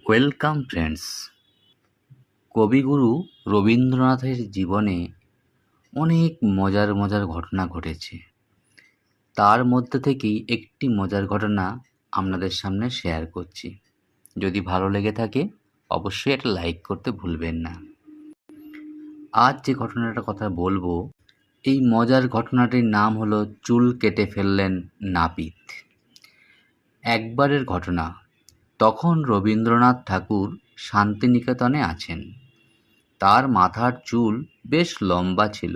Welcome friends. কবিগুরু রবীন্দ্রনাথের জীবনে অনেক মজার মজার ঘটনা ঘটেছে। তার মধ্যে থেকেই একটি মজার ঘটনা আপনাদের সামনে শেয়ার করছি। যদি ভালো লেগে থাকে অবশ্যই একটা লাইক করতে ভুলবেন না। আজ যে ঘটনাটার কথা বলবো, এই মজার ঘটনাটির নাম হলো চুল কেটে ফেললেন নাপিত। একবারের ঘটনা। তখন রবীন্দ্রনাথ ঠাকুর শান্তিনিকেতনে আছেন। তার মাথার চুল বেশ লম্বা ছিল,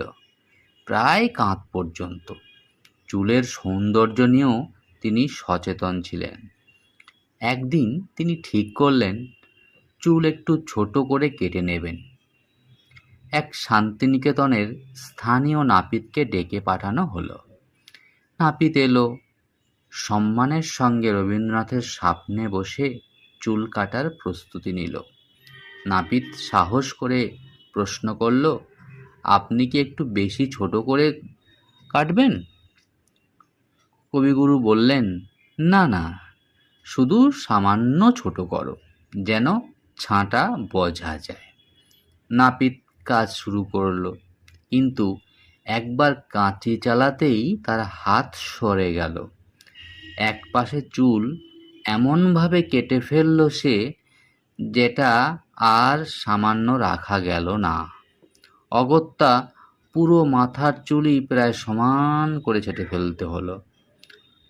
প্রায় কাঁধ পর্যন্ত। চুলের সৌন্দর্য নিয়েও তিনি সচেতন ছিলেন। একদিন তিনি ঠিক করলেন চুল একটু ছোট করে কেটে নেবেন। এক শান্তিনিকেতনের স্থানীয় নাপিতকে ডেকে পাঠানো হলো। নাপিত এলো, সম্মানের সঙ্গে রবীন্দ্রনাথের সামনে বসে চুল কাটার প্রস্তুতি নিল। নাপিত সাহস করে প্রশ্ন করল, আপনি কি একটু বেশি ছোট করে কাটবেন? কবিগুরু বললেন, না না, শুধু সামান্য ছোট করো, যেন ছাঁটা বোঝা যায়। নাপিত কাজ শুরু করলো, কিন্তু একবার কাঁচি চালাতেই তার হাত সরে গেল। এক পাশে চুল এমনভাবে কেটে ফেলল সে, যেটা আর সামান্য রাখা গেল না। অগত্যা পুরো মাথার চুলই প্রায় সমান করে ছেঁটে ফেলতে হলো।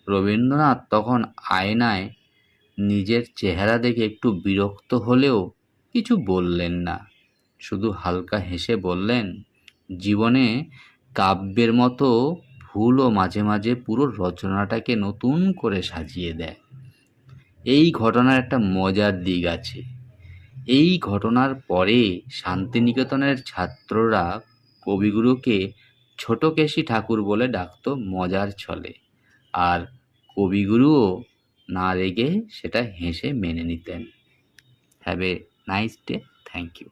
রবীন্দ্রনাথ তখন আয়নায় নিজের চেহারা দেখে একটু বিরক্ত হলেও কিছু বললেন না। শুধু হালকা হেসে বললেন, জীবনে কাব্যের মতো ভুলও মাঝে মাঝে পুরো রচনাটাকে নতুন করে সাজিয়ে দেয়। এই ঘটনার একটা মজার দিক আছে। এই ঘটনার পরে শান্তিনিকেতনের ছাত্ররা কবিগুরুকে ছোট কেশী ঠাকুর বলে ডাকত মজার ছলে, আর কবিগুরুও না রেগে সেটা হেসে মেনে নিতেন। Have a nice day. Thank you.